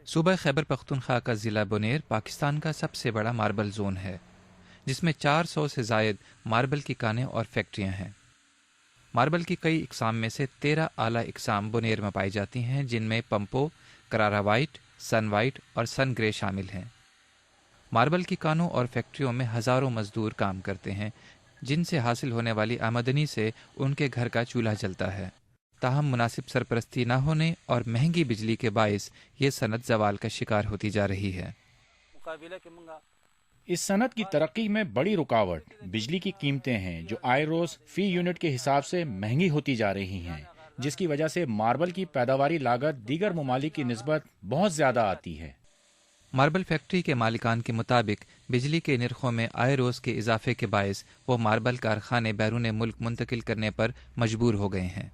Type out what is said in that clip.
صوبہ خیبر پختونخوا کا ضلع بنیر پاکستان کا سب سے بڑا ماربل زون ہے، جس میں 400 سے زائد ماربل کی کانیں اور فیکٹریاں ہیں۔ ماربل کی کئی اقسام میں سے 13 اعلیٰ اقسام بنیر میں پائی جاتی ہیں، جن میں پمپو، کرارا وائٹ، سن وائٹ اور سن گرے شامل ہیں۔ ماربل کی کانوں اور فیکٹریوں میں ہزاروں مزدور کام کرتے ہیں، جن سے حاصل ہونے والی آمدنی سے ان کے گھر کا چولہا جلتا ہے۔ تاہم مناسب سرپرستی نہ ہونے اور مہنگی بجلی کے باعث یہ صنعت زوال کا شکار ہوتی جا رہی ہے۔ اس صنعت کی ترقی میں بڑی رکاوٹ بجلی کی قیمتیں ہیں، جو آئے روز فی یونٹ کے حساب سے مہنگی ہوتی جا رہی ہیں، جس کی وجہ سے ماربل کی پیداواری لاگت دیگر ممالک کی نسبت بہت زیادہ آتی ہے۔ ماربل فیکٹری کے مالکان کے مطابق بجلی کے نرخوں میں آئے روز کے اضافے کے باعث وہ ماربل کارخانے بیرون ملک منتقل کرنے پر مجبور ہو گئے ہیں۔